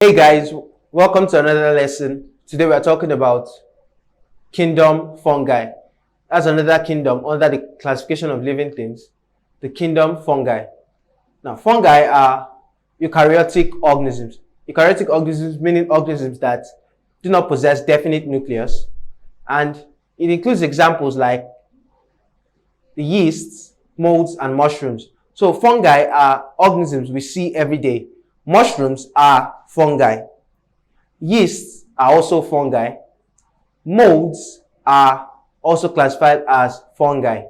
Hey guys, welcome to another lesson. Today we are talking about kingdom fungi. That's another kingdom under the classification of living things, the kingdom fungi. Now, fungi are eukaryotic organisms. Eukaryotic organisms meaning organisms that do not possess definite nucleus, and it includes examples like the yeasts, molds, and mushrooms. So fungi are organisms we see every day. Mushrooms are fungi. Yeasts are also fungi. Molds are also classified as fungi.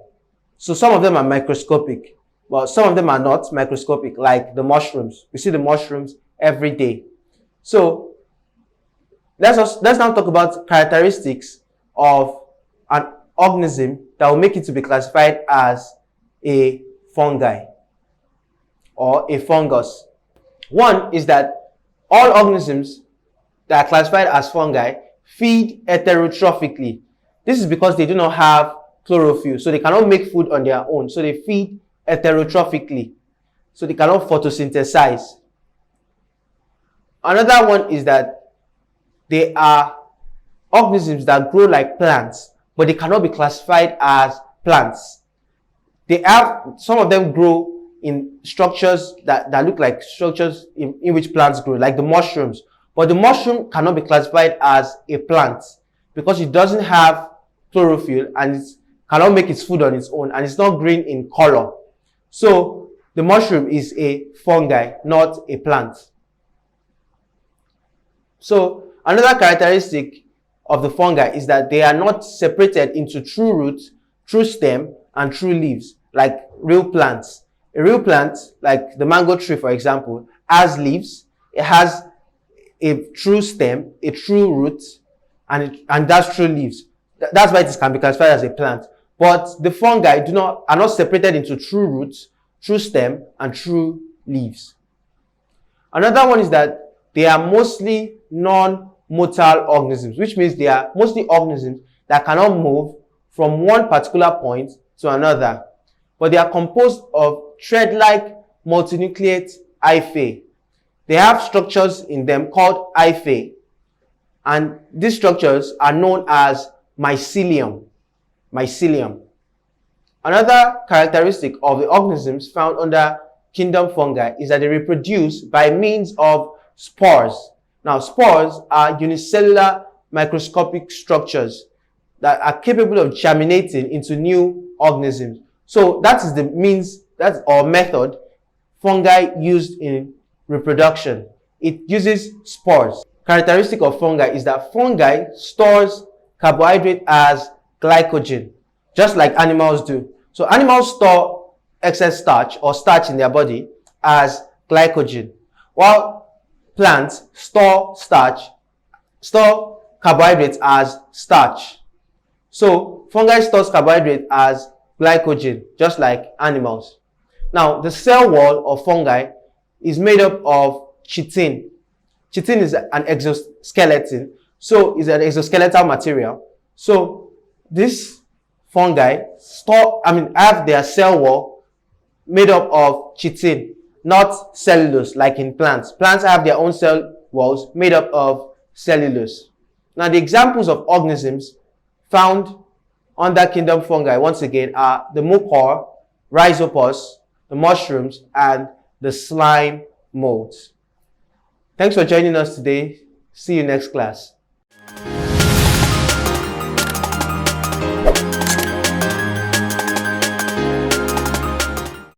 So some of them are microscopic, but some of them are not microscopic, like the mushrooms. We see the mushrooms every day. So let's now talk about characteristics of an organism that will make it to be classified as a fungi or a fungus. One is that all organisms that are classified as fungi feed heterotrophically. This is because they do not have chlorophyll, so they cannot make food on their own. So they feed heterotrophically, so they cannot photosynthesize. Another one is that they are organisms that grow like plants, but they cannot be classified as plants. Some of them grow in structures that look like structures in which plants grow, like the mushrooms. But the mushroom cannot be classified as a plant because it doesn't have chlorophyll and it cannot make its food on its own, and it's not green in color. So the mushroom is a fungi, not a plant. So another characteristic of the fungi is that they are not separated into true root, true stem, and true leaves like real plants. A real plant, like the mango tree, for example, has leaves. It has a true stem, a true root, and that's true leaves. That's why it can be classified as a plant. But the fungi are not separated into true roots, true stem, and true leaves. Another one is that they are mostly non-motile organisms, which means they are mostly organisms that cannot move from one particular point to another. But they are composed of thread-like multinucleate hyphae. They have structures in them called hyphae, and these structures are known as mycelium. Another characteristic of the organisms found under kingdom fungi is that they reproduce by means of spores. Now, spores are unicellular microscopic structures that are capable of germinating into new organisms. So that is the method fungi used in reproduction. It uses spores. Characteristic of fungi is that fungi stores carbohydrate as glycogen, just like animals do. So animals store excess starch or starch in their body as glycogen, while plants store carbohydrates as starch. So fungi stores carbohydrate as glycogen, just like animals. Now, the cell wall of fungi is made up of chitin. Chitin is an exoskeleton, so it's an exoskeletal material. So this fungi have their cell wall made up of chitin, not cellulose like in plants. Plants have their own cell walls made up of cellulose. Now, the examples of organisms found under kingdom fungi, once again, are the mucor, rhizopus, the mushrooms, and the slime molds. Thanks for joining us today. See you next class.